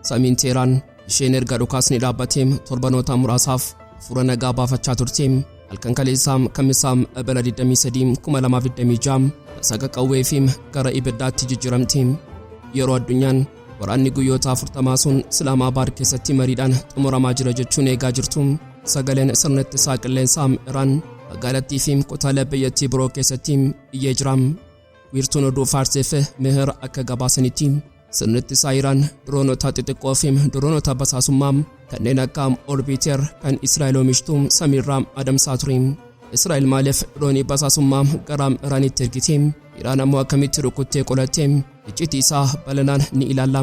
samiin Teeraan isheen erga dhukaasni dhaabbateem torbanoota muraasaaf fura nagaa baafachaa turteem halkan kaleessaam kamisaam ebela 23 2026 saga qawweefiim gara ibiddaatti jijjiiramteem yeroo addunyaan waraanni guyyoota 40 sun Islaamabaad keessatti mariidhaan xumuramaa jira jechuun eegaa jirtu sagaleen sirnatti saaqilleensaam Iraan magaalattii fi kutaalee biyyattii biroo keessatti iyyee jira wiirtuun oduu Faarsiif Meher akka gabaasanitti sirnitti Iraan droonota xixiqqoo fi droonota basaasummaa kanneen akka Orbiter kan Israa'el oomishtu samiirraa adamsaa ture Israa'el maaliif droonii basaasummaa gara Iraanitti ergite Iraan ammoo akkamitti rukuttee qolatte icciitii isaa balanaan ni ilaalla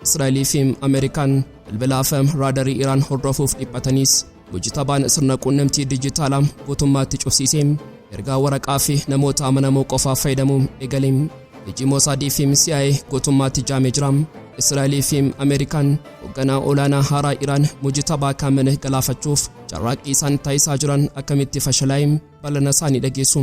Israa'elii fi Ameerikaan bilbilaa fi raadarii Iraan hordofuuf dhiphataniis hojjetabaan sirna quunnamtii dijitaalaa guutummaatti cufsiisee ergaa waraqaa fi namoota amanamoo qofaaf fayyadamuu eegale iji Mosaadii fi CIA guutummaatti jaamee jira Israa'elii fi Ameerikaan hoogganaa olaanaa haaraa Iraan hojjetabaa kaamane galaafachuuf carraaqqii isaan taasisaa jiran akkamitti fashalaa'e balana isaanii dhageessu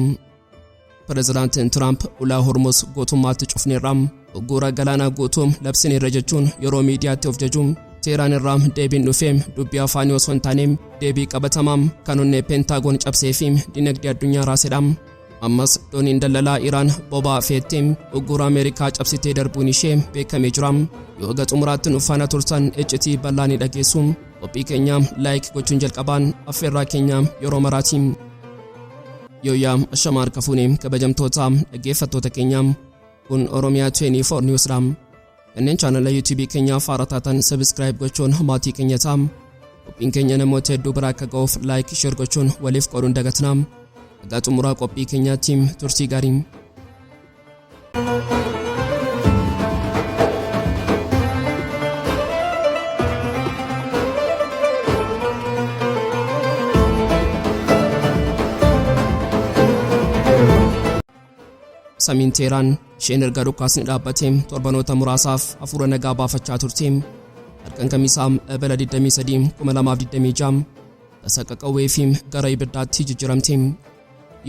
Pireezidaantiin Trump ulaa Hormuz guutummaatti cufneerra uggura galaanaa guutuu labsineerra jechuun yeroo miidiyaatti of jajuun Teeraan irraa deebiin dhufeem dubbii afaanii osoo hin taaneem deebii qabatamaam kan onnee Peentaagoon cabsee fi dinagdee addunyaa raasedha ammas dooniin daldalaa Iraan boba'aa feetteem uggura Ameerikaa cabsitee darbuun ishee beekamee jira yoo xumuraatti nufaana turtan icciitii bal'aa ni dhageessu qophii keenya laayik gochuun jalqabaan affeerraa keenya yeroo maraatiin yooyaa ashamaar kafuuneem kabajamtoota dhaggeeffattoota keenya kun Oromiyaa 24 Newsdha kanneen chaanala YouTube keenya faarataatan subscribe gochuun maatii keenya taam qophiin keenya namoota hedduu biraa akka ga'uuf like share gochuun waliif qooduun dagatnaam Aga xumuraa qophii keenyaatti turtii gaarii samiin Teeraan isheen erga dhukaasni dhaabbateem torbanoota muraasaaf hafuura nagaa baafachaa turteem halkan kamisaam ebela 23 2026 saqa qawweefiim gara ibiddaatti jijjiiramteem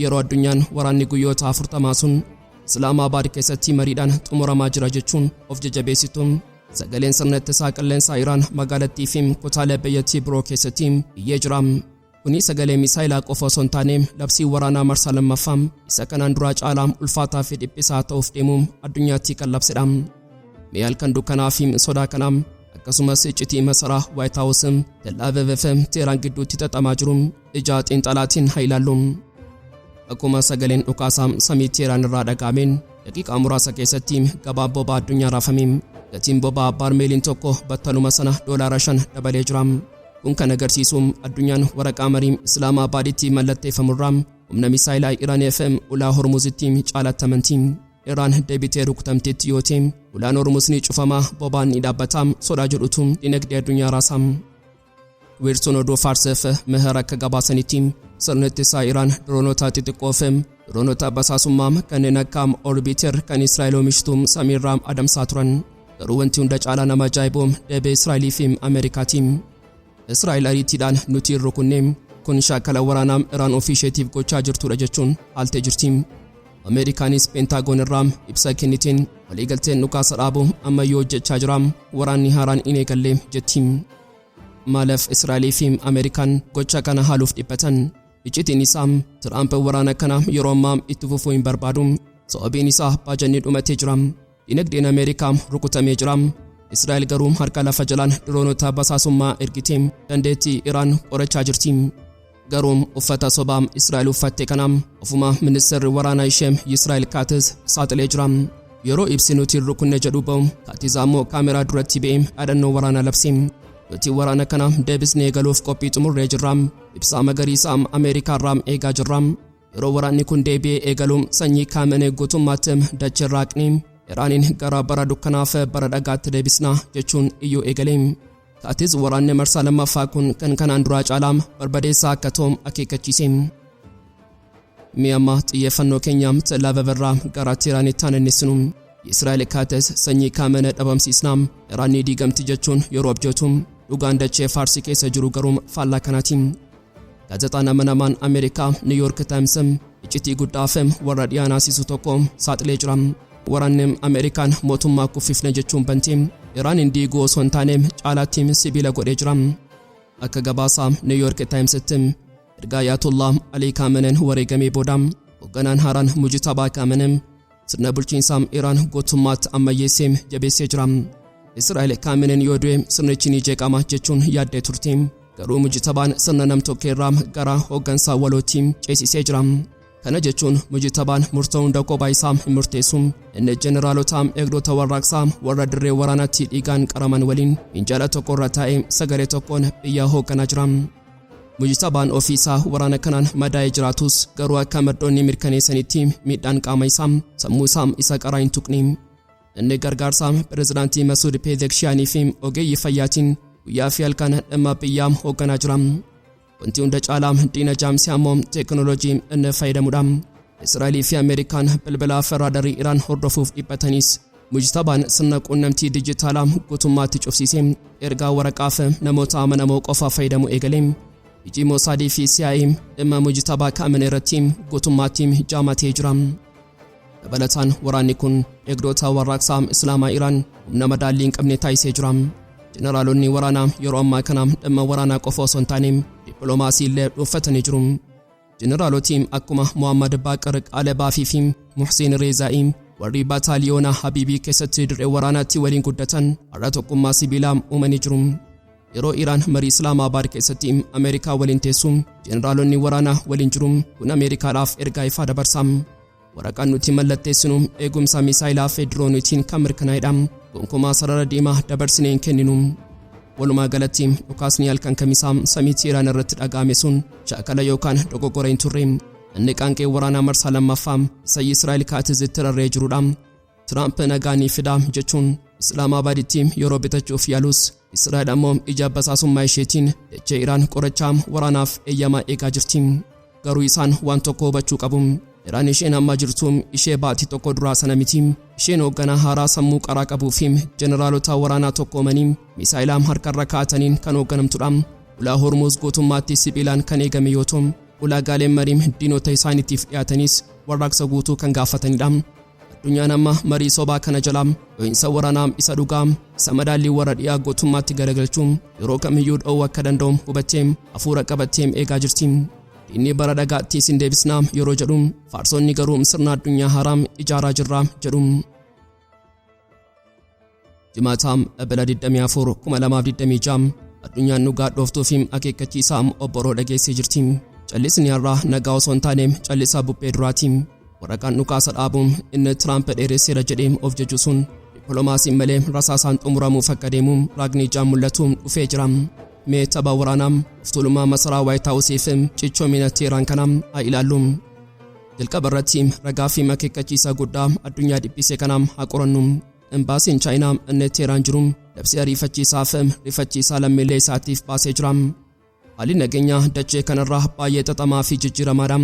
yeroo addunyaan waraanni guyyoota 40 sun Islaamabaad keessatti mariidhaan xumuramaa jira jechuun of jabeessituun sagaleen sirnatti saaqilleensaa Iraan magaalattii fi kutaalee biyyattii biroo keessatti iyyee jira kuni sagalee misaayilaa qofa osoo hin taane labsii waraanaa marsaa lammaffaa isa kanaan duraa caalaa ulfaataa fi dhiphisaa ta'uuf deemuun addunyaatti kan labsedha mi'aal kan dukkanaa fi sodaa kanaa akkasumas icciitii masaraa White House Tel Aviv fi Teeraan gidduutti xaxamaa jiru ija xiinxalaatiin haa ilaallu akkuma sagaleen dhukaasaa samii Teeraan irraa dhagaameen daqiiqaa muraasa keessatti gabaa boba'aa addunyaa raafameen gatiin boba'aa baarmeeliin tokko battaluma sana $5 dabalee jira kun kan agarsiisu addunyaan waraqaa marii Islaamabaaditti mallatteeffamurraa humna misaayilaa Iraan FM ulaa Hormuzitti caalattamantiin Iraan deebitee rukutamteetti yoo ta'e ulaan Hormuz ni cufamaa boba'aan ni dhaabbataa sodaa jedhutu dinagdee addunyaa raasaa wiirtuun oduu Faarsiif Meher akka gabaasanitti sirnitti Iraan droonota xixiqqoo fi droonota basaasummaa kanneen akka Orbiter kan Israa'el oomishtu samiirraa adamsaa turan garuu wanti hunda caalaa nama ajaa'ibu deebii Israa'elii fi Ameerikaatiin Israa'el ariitiidhaan nuti rukunneem kun shaakala waraanaa Iraan ofiisheetiif gochaa jirtudha jechuun haaltee jirti Ameerikaanis Peentaagoon irraa ibsa kenniteen waliigalteen dhukaasa dhaabuu ammayyuu hojjechaa jira waraanni haaraan in eegalle jetti maaliif Israa'elii fi Ameerikaan gocha kana haaluuf dhiphatan icciitiin isaa Tiraamp waraana kana yeroo ammaa itti fufuu hin barbaadu sababiin isaa baajanni dhumatee jira dinagdeen Ameerikaa rukutamee jira Israa'el garuu harka lafa jalaan droonota basaasummaa ergitee dandeettii Iraan qorachaa jirti garuu uffata sobaa Israa'el uffatte kana ofuma ministeerri waraanaa ishee Israa'el Katz saaxilee jira yeroo ibsi nuti rukunne jedhu ba'u Katz ammoo kaameraa duratti ba'ee dhaadannoo waraanaa labse nuti waraana kana deebisnee galuuf qophii xumurree jirra ibsa magariisa Ameerikaa irraa eegaa jirra yeroo waraanni kun deebi'ee eegalu sanyii kaamene guutummaatti dachee raaqni Iraanin gara bara dukkanaaf bara dhagaatti deebisna jechuun iyyuu eegalee Katz waraanni marsaa lammaffaa kun kan kanaan duraa caalaa barbadeessaa akka ta'u akeekkachiise mi'amma xiyyeeffannoo keenya Tel Aviv irraa gara Teeraanitti aananneessinu Israa'el Katz sanyii kaamene dhabamsiisna Iraan ni diigamti jechuun yeroo abjootu dhugaan dachee Faarsii keessa jiru garuu faallaa kanaatiin gaazexaan amanamaan Ameerikaa New York Times icciitii guddaa fi warra dhiyaanaasisu tokko saaxilee jira waraanni Ameerikaan mootummaa kuffifne jechuun bantii Iraan indiigoo osoo hin taane caalaatti sibiila godhee jira. Akka gabaasa New York Timesitti erga Ayatollah Ali Khamenei wareegamee booda hoogganaan haaraan Mujtabaa Khamenei sirna bulchiinsa Iraan gootummaatti ammayyeessee jabeessee jira. Israa'el Khamenei yoo du'e sirnichi ni jeeqama jechuun yaaddee turte. Garuu Mujtabaan sirna namtokkeerraa gara hooggansaa walootiin ceesisee jira. Kana jechuun Mujtabaan murtoo hunda kophaa isaa hin murteessu. Inni jeneraalota eegdota warraaqsaa warra dirree waraanaatti dhiigaan qaraman waliin minjaala tokko irra taa'ee sagalee tokkoon biyya hoogganaa jira. Mujtabaan ofiisaa waraana kanaan madaa'ee jiraatus garuu akka maddoonni mirkaneessanitti miidhaan qaama isaa sammuu isaa isa qaraa hin tuqne. Inni gargaarsa pirezidaantii Masuud Pezeshkianii fi ogeeyyii fayyaatiin guyyaa fi halkan dhimma biyyaa hoogganaa jira. Wanti hunda caalaa diina jaamsii ammoo teekinooloojii inni fayyadamudha. Israa'elii fi Ameerikaan bilbila raadarii Iraan hordofuuf dhiphatanis Mujtabaan sirna quunnamtii dijitaalaa guutummaatti cufsiisee ergaa waraqaa fi namoota amanamoo qofa fayyadamu eegalee iji Mosaadii fi CIA dhimma Mujtabaa Khamenei irratti guutummaatti jaamatee jira. Dabalataan waraanni kun eegdota warraaqsaa Islaamaa Iraan humna madaallii hin qabne taasisee jira. Jeneraalonni waraanaa yeroo ammaa kana dhimma waraanaa qofa osoo hin taane dippiloomaasii illee dhuunfatanii jiru. Jeneraaloti akkuma Muhammad Baqir Qalabaafi fi Muhsin Rezaa'ii warri baataaliyoona Habiibii keessatti dirree waraanaatti waliin guddatan har'a tokkummaa sibiilaa uumanii jiru. Yeroo Iraan marii Islaamabaad keessatti Ameerikaa waliin teessu jeneraalonni waraanaa waliin jiru kun Ameerikaadhaaf ergaa ifaa dabarsa. Waraqaan nuti mallatteessinu eegumsa misaayilaa fi dirooniitiin kan mirkanaa'edha. Gonkumaa sarara diimaa dabarsinee hin kenninu. Walumaa galatti dhukaasni halkan kamisaa samiitti Iraan irratti dhaga'ame sun shaakala yookaan dogoggora hin turre. Inni qaanqee waraanaa marsaa lammaffaa isa Israa'el kaatizitti rarree jirudha. Tiraamp nagaanii fidaa jechuun Islaamabaaditti yeroo bitachuuf yaalus Israa'el ammoo ija basaasummaa isheetiin dachee Iraan qorachaa waraanaaf eeyyamaa eegaa jirti. Garuu isaan waan tokko hubachuu qabu. Iraan isheen amma jirtu ishee baatii tokko duraa sana miti. Isheen hoogganaa haaraa sammuu qaraa qabuu fi jeneraalota waraanaa tokkoomanii misaayilaa harkarra kaa'ataniin kan hoogganamtudha. Ulaa Hormuz guutummaatti sibiilaan kan eegame yoo ta'u, ulaagaaleen mariin diinota isaaniitiif dhiyaatanis warraaqsa guutuu kan gaafatanidha. Addunyaan amma marii sobaa kana jalaa dho'iinsa waraanaa isa dhugaa isa madaallii warra dhiyaa guutummaatti garagalchuun yeroo kamiyyuu dhowwuu akka danda'u hubattee hafuura qabattee eegaa jirti. Inni bara dhagaatti sin deebisnaa yeroo jedhu faarsonni garuu sirna addunyaa haaraa ijaaraa jirra jedhu. Jimaataa Ebila 24 2026 addunyaan dhugaa dhooftuu fi akeekkachiisaa obboroo dhageessee jirti. Callisni har'aa nagaa osoo hin taane callisaa bubbee duraati. Waraqaan dhukaasa dhaabuun inni Tiraamp dheeresseera jedhee of jaju sun dippiloomaasiin malee rasaasaan xumuramuuf akka deemu raagni ijaan mul'atu dhufee jira. Mee tapha waraanaa uftulummaa masaraa White House fi cichoomina Teheraan kanaa haa ilaallu. Jalqaba irratti ragaa fi akeekkachiisa guddaa addunyaa dhiphisee kanaa haa qorannu. Embaasiin Chaayinaa inni Teheraan jiru labsii ariifachiisaa fi rifachiisaa lammiilee isaatiif baasee jira. Haalli nageenyaa dachee kanarraa baay'ee xaxamaa fi jijjiiramaadha.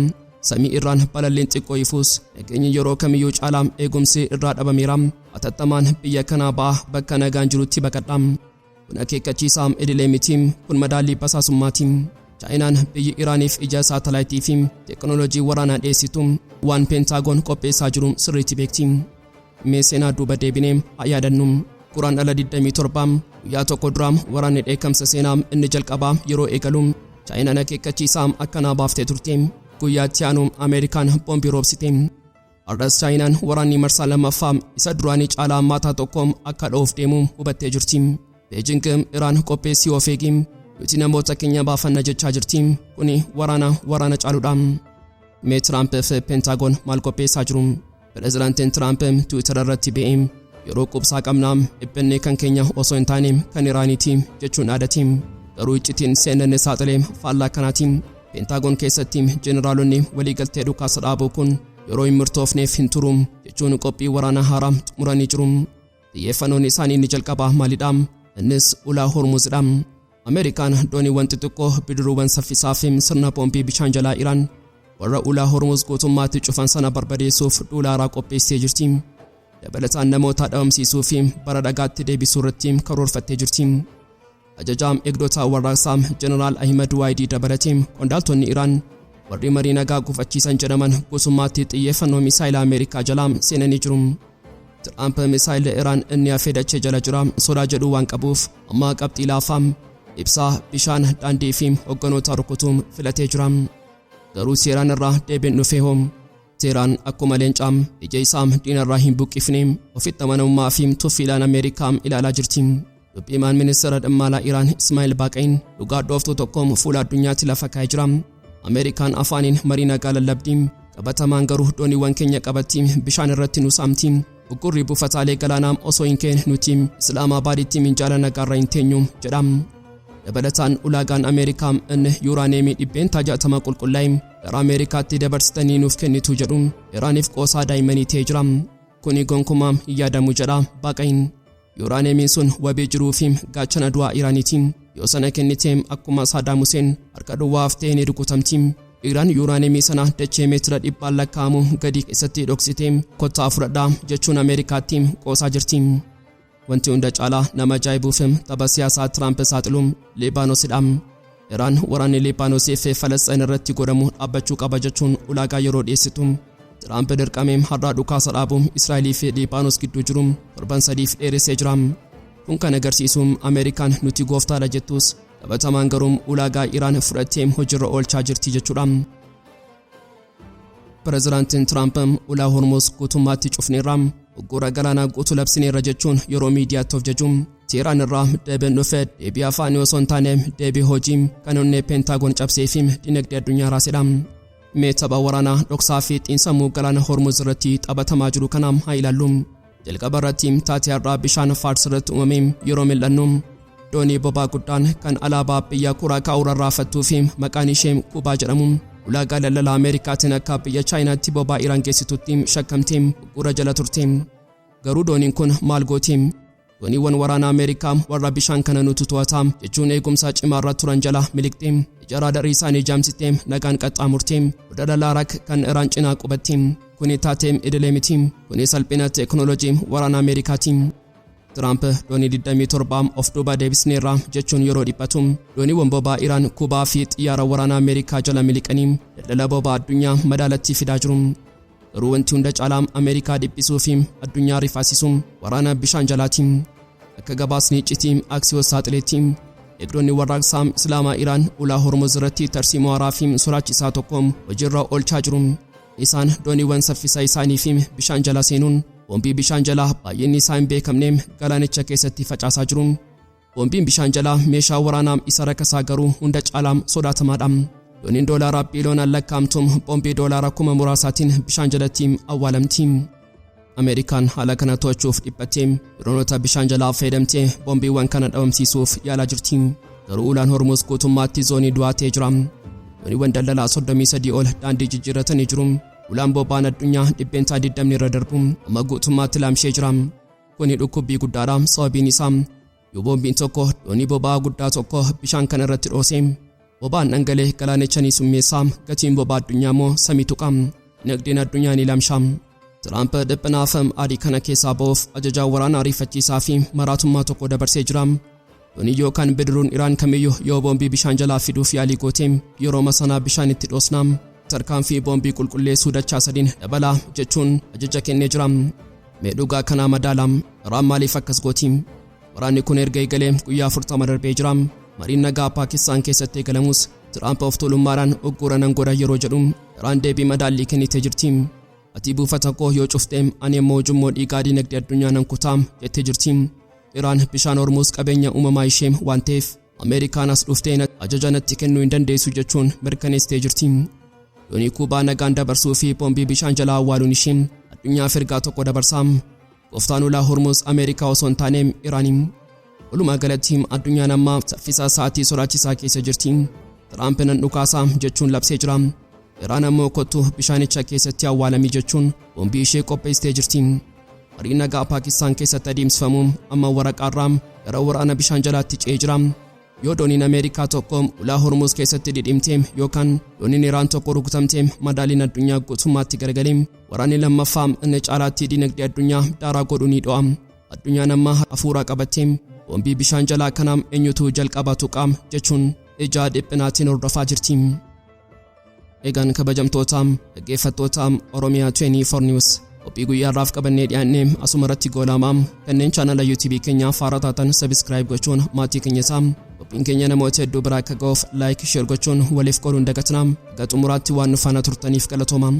Samii irraan balalliin xiqqoo ifuus nageenyi yeroo kamiyyuu caalaa eegumsi irraa dhabameera. Atattamaan biyya kanaa ba'a bakka nagaan jirutti baqadha. Kun akeekkachiisaa idilee miti, kun madaallii basaasummaati. Chaayinaan biyyi Iraaniif ija saatalaayitii fi teekinooloojii waraanaa dhiyeessitu waan Peentaagoon qopheessaa jiru sirriitti beekti. Mee seenaa duuba deebinee haa yaadannu. Guraandhala 27 guyyaa tokko dura waraanni dheekkamsa seenaa inni jalqabaa yeroo eegalu Chaayinaan akeekkachiisaa akkanaa baaftee turte. Guyyaatti aanu Ameerikaan boombii roobsite. Har'as Chaayinaan waraanni marsaa lammaffaa isa duraanii caalaa maataa tokko akka dhoof deemu hubattee jirti. Beijing Iraan qopheessii of eegi nuti namoota keenya baafanna jechaa jirti. Kuni waraana caaludha. Mee Tiraamp fi Peentaagoon maal qopheessaa jiru? Pireezidaantiin Tiraamp Tiwiitara irratti ba'ee yeroo qubsaa qabnaa dhibbanne kan keenya osoo hin taane kan Iraaniiti jechuun dhaadate. Garuu iccitiin seenanne saaxilee faallaa kanaati. Peentaagoon keessatti jeneraalonni waliigaltee dhukaasa dhaabuu kun yeroo hin murtoofneef hin turu jechuun qophii waraanaa haaraa xumuranii jiru. Xiyyeeffannoon isaanii inni jalqabaa maalidha? Innis ulaa Hormuzidha. Ameerikaan dooniiwwan xixiqqoo bidiruuwwan saffisaa fi sirna poompii bishaan jalaa Iraan warra ulaa Hormuz guutummaatti cufan sana barbadeessuuf duulaaraa qopheessee jirti. Dabalataan namoota dhabamsiisuu fi bara dhagaatti deebisuu irratti karoorfattee jirti. Ajajaan eegdota warraaqsaa Jeneraal Ahmed Waidii dabalatee qondaaltonni Iraan warri marii nagaa gufachiisan jedhaman guutummaatti xiyyeeffannoo misaayilaa Ameerikaa jalaa seenanii jiru. Tiraamp misaayilii Iraan inni afeedachee jala jira sodaa jedhu waan qabuuf amma qabxii laafaam ibsaa bishaan daandii fi hogganoota rukutuun filatee jira. Garuu seeraan irraa deebiin dhufee hoom. Teeraan akkuma leencaam ija isaam diinarraa hin buqqifneem ofitti amanamummaa fi tuffiilaan Ameerikaam ilaalaa jirti. Dubbiimaan ministeera dhimma alaa Iraan Ismaa'eel Baaqayin dhugaa dhooftuu tokkoom fuula addunyaatti lafa kaa'ee jira. Ameerikaan afaaniin marii nagaa lallabdiim qabatamaan garuu dooniiwwan keenya qabattiin bishaan irratti nu saamtiin uggurri buufataalee galaanaam osoo hin keen nuti Islaamaabaaditti minjaala nagaarra hin teenyu jedham. Dabalataan ulaagaan Ameerikaam inni yuuraaneemii 60 qulqullaa'im gara Ameerikaatti dabarsitanii nuuf kennitu jedhu Iraaniif qoosaa daa'immanii ta'ee jira. Kuni gonkumaam hin yaadamu jedha Baaqayin. Yuuraaneemiin sun wabii jiruu fi gaachana du'aa Iraaniitiin yoo sana kenniteem akkuma Saadaam Huseen harka duwwaaf ta'ee ni rukutamti. Iraan yuuraaneemii sana dachee meetira 100 lakkaa'amu gadi keessatti dhoksiteem kottaa fudhadhaa jechuun Ameerikaatti qoosaa jirti. Wanti hunda caalaa nama ajaa'ibuufim tapha siyaasaa Tiraamp saaxiluun Libaanoosidha. Iraan waraanni Libaanoosii fi Falasxiin irratti godhamu dhaabbachuu qaba jechuun ulaagaa yeroo dhiyeessitu. Tiraamp dirqameem har'aa dhukaasa dhaabuun Israa'elii fi Libaanos gidduu jiru torban 3 dheeressee jira. Kun kan agarsiisuun Ameerikaan nuti gooftaadha jettus qabatamaan garuu ulaagaa Iraan fudhatee hojiirra oolchaa jirti jechuudha. Pireezidaantiin Tiraamp ulaa Hormuz guutummaatti cufneerra. Uggura galaanaa guutuu labsineerra jechuun yeroo miidiyaatti of jajuun Teeraan irraa deebiin dhufe deebii afaanii osoo hin taane deebii hojii kan onnee peentaagoon cabsee fi dinagdee addunyaa raasedha. Mee tapha waraanaa dhoksaa fi xiinsammuu galaana Hormuz irratti taphatamaa jiru kanaam haa ilaallu. Jalqaba irratti taatee har'aa bishaan Faars irratti uumamee yeroo mil'annu doonii bobaa guddaan kan alaabaa biyya Kuraakaa'uu rarraafattuu fi maqaan ishee Kuubaa jedhamu ulaagaa daldala Ameerikaatiin akka biyya Chaayinaatti bobaa Iraan geessitutti shakkamtee uggura jala turte. Garuu dooniin kun maal goote? Dooniiwwan waraanaa Ameerikaa warra bishaan kana nutu to'ata jechuun eegumsa cimaarra turan jala miliqte. Ijaaraa darii isaanii jaamsite nagaan qaxxaamurte. Odada Laarak kan Iraan cinaa qubatte. Kuni taatee idilee miti. Kuni salphina teekinooloojii waraana Ameerikaati. Tiraamp doonii 27 of duuba deebisneerra jechuun yeroo dhiphatu dooniiwwan bobaa Iraan Kuubaa fi xiyyaara waraanaa Ameerikaa jala miliqanii daldala bobaa addunyaa madaalatti fidaa jiru. Garuu wanti hunda caalaa Ameerikaa dhiphisuu fi addunyaa rifaasisuu waraana bishaan jalaati. Akka gabaasni iccitii Axios saaxileetti eegdonni warraaqsaa Islaamaa Iraan ulaa Hormuz irratti tarsiimoo haaraa fi sodaachisaa tokko hojiirra oolchaa jiru. Isaan dooniiwwan saffisa isaanii fi bishaan jala seenuun bombii bishaan jalaa baay'inni isaa hin beekamne galaanicha keessatti facaasaa jiru. Bombiin bishaan jalaa meeshaa waraanaa isa rakkasaa garuu hunda caalaa sodaatamaadha. Dooniin doolaara biiliyoonaan lakkaa'amtuun bombii doolaara 10,000 bishaan jalatti awwaalamti. Ameerikaan haala kana to'achuuf dhiphattee diroonota bishaan jalaa fayyadamtee bombiiwwan kana dhabamsiisuuf yaalaa jirti. Garuu ulaan Hormuz guutummaatti zoonii du'aa ta'ee jira. Dooniiwwan daldalaa 33 ol daandii jijjiirratanii jiru. Ulaan bobaan addunyaa 120 irra darbu amma guutummaatti laamshee jira. Kuni dhukkubbii guddaadha. Sababiin isaa yoo bombiin tokko doonii bobaa guddaa tokko bishaan kana irratti dhoose bobaan dhangalee galaanicha ni summeessa. Gatiin bobaa addunyaa immoo samii tuqa. Dinagdeen addunyaa ni laamsha. Tiraamp dhiphinaaf adii kana keessaa ba'uuf ajajaa waraanaa ariifachiisaa fi maraatummaa tokko dabarsee jira. Doonii yookaan bidiruun Iraan kamiyyuu yoo bombii bishaan jalaa fiduuf yaalii goote yeroo masanaa bishaan itti dhoosna. Tarkaanfii bombii qulqulleessuu dachaa 3 dabalaa jechuun ajaja kennee jira. Mee dhugaa kanaa madaalam Iraan maaliif akkas gooti? Waraanni kun erga eegalee guyyaa 40 darbee jira. Mariin nagaa Paakistaan keessatti eegalamus Tiraamp of tuulummaadhaan uggura nan godha yeroo jedhu Iraan deebii madaallii kennitee jirti. Ati buufata koo yoo cuftee ani immoo ujummoo dhiigaa dinagdee addunyaa nan kutaa jettee jirti. Iraan bishaan Hormuz qabeenya uumamaa ishee waan ta'eef Ameerikaan as dhuftee ajaja natti kennuu hin dandeessu jechuun mirkaneessitee jirti. Doonii Kuubaa nagaan dabarsuu fi bombii bishaan jalaa awwaaluun ishee addunyaaf ergaa tokko dabarsaa. Gooftaan ulaa Hormuz Ameerikaa osoo hin taane Iraanii. Walumaa galatti addunyaan amma saffisaa sa'aatii sodaachisaa keessa jirti. Tiraamp nan dhukaasaa jechuun labsee jira. Iraan ammoo kottu bishaanicha keessatti awwaalamii jechuun bombii ishee qopheessitee jirti. Mariin nagaa Paakistaan keessatti adeemsifamu amma waraqaarraa gara waraana bishaan jalaatti ce'ee jira. Yoo dooniin Ameerikaa tokko ulaa Hormuz keessatti dhidhimtee yookaan dooniin Iraan tokko rukutamtee madaaliin addunyaa guutummaatti garagalee waraanni lammaffaa inni caalaatti dinagdee addunyaa daaraa godhu ni dho'a. Addunyaan amma hafuura qabattee bombii bishaan jalaa kanaa eenyutu jalqaba tuqaa jechuun ija dhiphinaatiin hordofaa jirti. Egaan kabajamtootaa dhaggeeffattoota Oromiyaa 24 News qophii guyyaarraaf qabannee dhiyaanne asuma irratti goolaamaa kanneen chaanala YouTube keenya haaraa taatan subscribe gochuun maatii keenya isaa qophiin keenya namoota hedduu biraa akka ga'uuf like share gochuun waliif qooduun dagatinaa gaxumuraatti waan nu faana turtaniif galatoomaa.